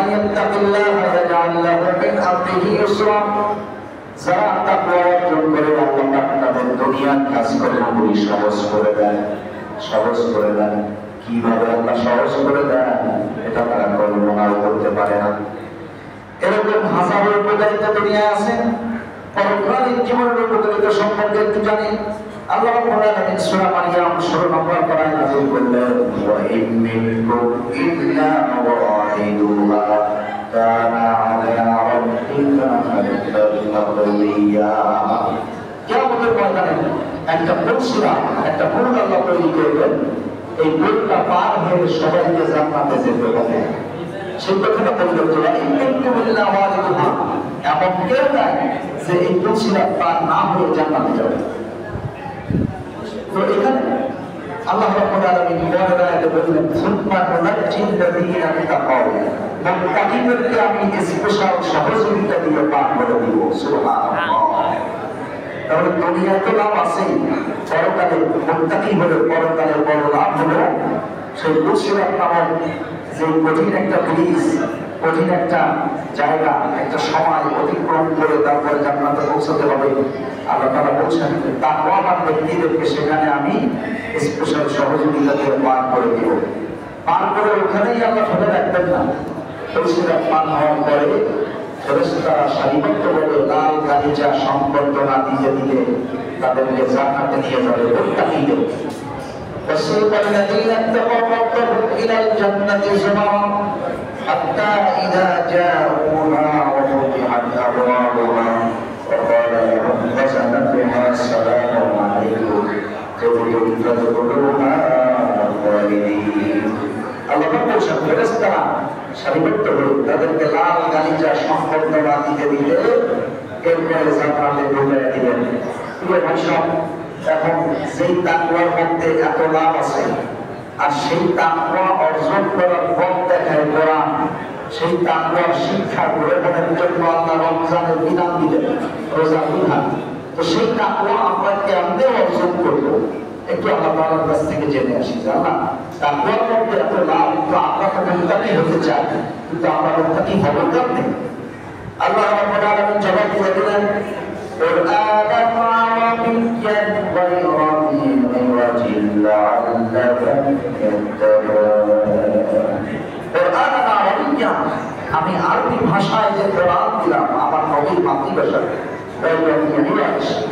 ومن يتق الله يجعل له من امره يسرا যারা তাকওয়া অর্জন করে আল্লাহ পাক তাদের দুনিয়ার কাজকর্মগুলি সহজ করে দেন, সহজ করে দেন। কিভাবে আল্লাহ সহজ করে দেন এটা তারা কল্পনাও করতে পারে না। এরকম হাজারো উপকারিতা দুনিয়ায় আছে। পরকালীন জীবনের উপকারিতা সম্পর্কে একটু জানি। আল্লাহ রাব্বুল আলামিন সূরা মারইয়াম 16 নম্বর পারায় নাযিল করলেন, ওয়া ইন মিনকুম ইল্লা ওয়ারিদুহা কানা আলা রাব্বিকা মারদিয়া। কিয়ামতের ময়দানে একটা পুরসুরা, একটা পুল আল্লাহ তৈরি করবেন। এই পুলটা পার হয়ে সবাইকে জান্নাতে যেতে হবে। সেই কথাটা বললেন যে ইন মিনকুম ইল্লা ওয়ারিদুহা, এমন কেউ নাই যে এই পুলসুরা পার না হয়ে জান্নাতে যাবে। তো এখানে আল্লাহ রাব্বুল আলামিন পরের আয়াতে বললেন, সুম্মা নুনাজ্জিল্লাযীনা তাকাউ, মুত্তাকিনদেরকে আমি স্পেশাল সহযোগিতা দিয়ে পার করে দিব। সুবহানাল্লাহ। তাহলে দুনিয়ায় তো লাভ আছেই, পরকালে মুত্তাকি হলে পরকালে বড় লাভ হলো সেই বুসরাত নামক যে কঠিন একটা ব্রিজ, কঠিন একটা জায়গা, একটা সময় অতিক্রম করে তারপরে জান্নাতে পৌঁছাতে হবে। আল্লাহ তাআলা বলছেন তাকওয়াবান ব্যক্তিদেরকে সেখানে আমি স্পেশাল সহযোগিতা দিয়ে পার করে দিব। পার করে ওখানেই আল্লাহ ফেলে রাখবেন না। বুসরাত পার হওয়ার পরে ফেরেশতারা সারিবদ্ধভাবে লাল গালিচা সংবর্ধনা দিতে দিতে তাদেরকে জান্নাতে নিয়ে যাবে। মুত্তাকিদের وسيق الذين اتقوا ربهم إلى الجنة زمرا حتى إذا جاءوها وفتحت أبوابها وقال لهم خزنتها سلام عليكم طبتم فادخلوها خالدين। আল্লাহ বলছেন ফেরেশতারা সারিবদ্ধ হয়ে তাদেরকে লাল গালিচা সংবর্ধনা দিতে দিতে এরপরে জান্নাতে ঢুকিয়ে দিবেন। প্রিয় ভাই, এখন সেই তাকওয়ার মধ্যে এত লাভ আছে, আর সেই তাকওয়া অর্জন করার পথ দেখায় কোরআন। সেই তাকওয়ার শিক্ষা গ্রহণের জন্য আল্লাহ রমজানের বিধান দিলেন, রোজা বিধান। তো সেই তাকওয়া আমরা কেমনে অর্জন করবো একটু আল্লাহ তাআলার কাছ থেকে জেনে আসি। আল্লাহ তাকওয়ার মধ্যে এত লাভ, তো আমরা তো মুত্তাকি হতে চাই, কিন্তু আমরা মুত্তাকি হব কেমনে? আল্লাহ রাব্বুল আলামিন জবাব দিয়ে দিলেন, قرآنا عربيا غير ذي عوج لعلهم يتقون। قرآنا عربيا, আমি আরবি ভাষায় যে কোরআন দিলাম আমার নবীর মাতৃভাষায়,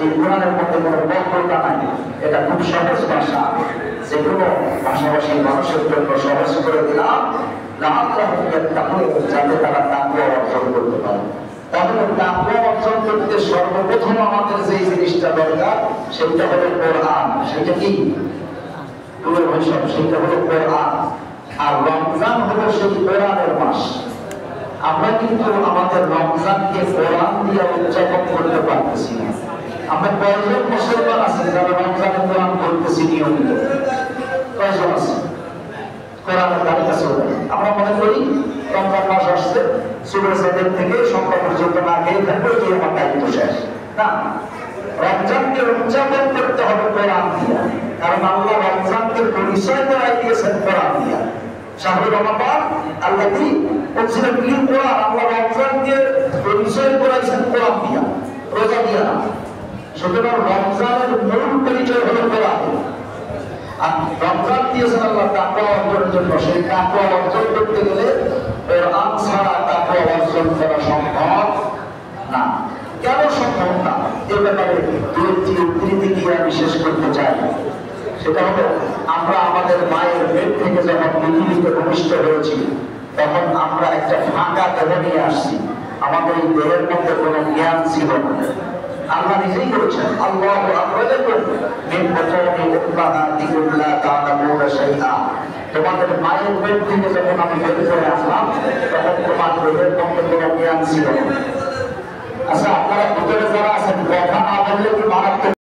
এই কোরআনের মধ্যে কোনো বক্রতা নাই। এটা খুব সহজ ভাষা, যে কোনো ভাষাভাষী মানুষের জন্য সহজ করে দিলাম, লাআল্লাহুম ইয়াত্তাকুন, যাতে তারা তাকওয়া অর্জন করতে পারে। তাহলে তাকওয়া অর্জন করতে সর্বপ্রথম আমাদের যে জিনিসটা দরকার সেটা হলো কোরআন। সেটা কি? সেটা হলো কোরআন। আর রমজান হলো সেই কোরআনের মাস। আমরা কিন্তু আমাদের রমজানকে কোরআন দিয়ে উদযাপন করতে পারতেছি না। আমরা কয়জন মুসলমান আছি যারা রমজানে কোরআন পড়তেছি নিয়মিত? কয়জন আছে? কোরআনের তারিখ আছে। আমরা মনে করি রমজান মাস আসছে, সুবহ সাদেক থেকে সন্ধ্যা পর্যন্ত না খেয়ে থাকবো, এই আমার দায়িত্ব শেষ। না, রমজানকে উদযাপন করতে হবে কোরআন দিয়া, কারণ আল্লাহ রমজানকে পরিচয় করাই দিয়েছেন কোরআন দিয়া। শাহরুর রমাদান আল্লাযী উনজিলা ফীহিল কোরআন, আল্লাহ রমজানকে পরিচয় করাইছেন কোরআন দিয়া, রোজা দিয়া না। সুতরাং রমজানের মূল পরিচয় হলো কোরআন। আর রমজান দিয়েছেন আল্লাহ তাকওয়া অর্জনের জন্য। সেই তাকওয়া অর্জন করতে গেলে কোরআন ছাড়া তাকওয়া অর্জন করা সম্ভব না। কেন সম্ভব না? এ ব্যাপারে দুটি উদ্ধৃতি দিয়ে আমি শেষ করতে চাই। সেটা হলো, আমরা আমাদের মায়ের পেট থেকে যখন পৃথিবীতে ভূমিষ্ঠ হয়েছি, তখন আমরা একটা ফাঁকা দেহ নিয়ে আসছি। আমাদের এই দেহের মধ্যে কোনো জ্ঞান ছিল না। আল্লাহ নিজেই বলেছেন, আল্লাহু আখরাজাকুম মিন বুতুনি উম্মাহাতিকুম লা তা'লামুনা শাইআ। তোমাদের মায়ের পেট থেকে যখন আমি বের করে আসলাম, তখন তোমার দেহের মধ্যে কোনো জ্ঞান ছিল না। আচ্ছা, আপনারা ভিতরে যারা আছেন, কথা না বললে কি মারাত্মক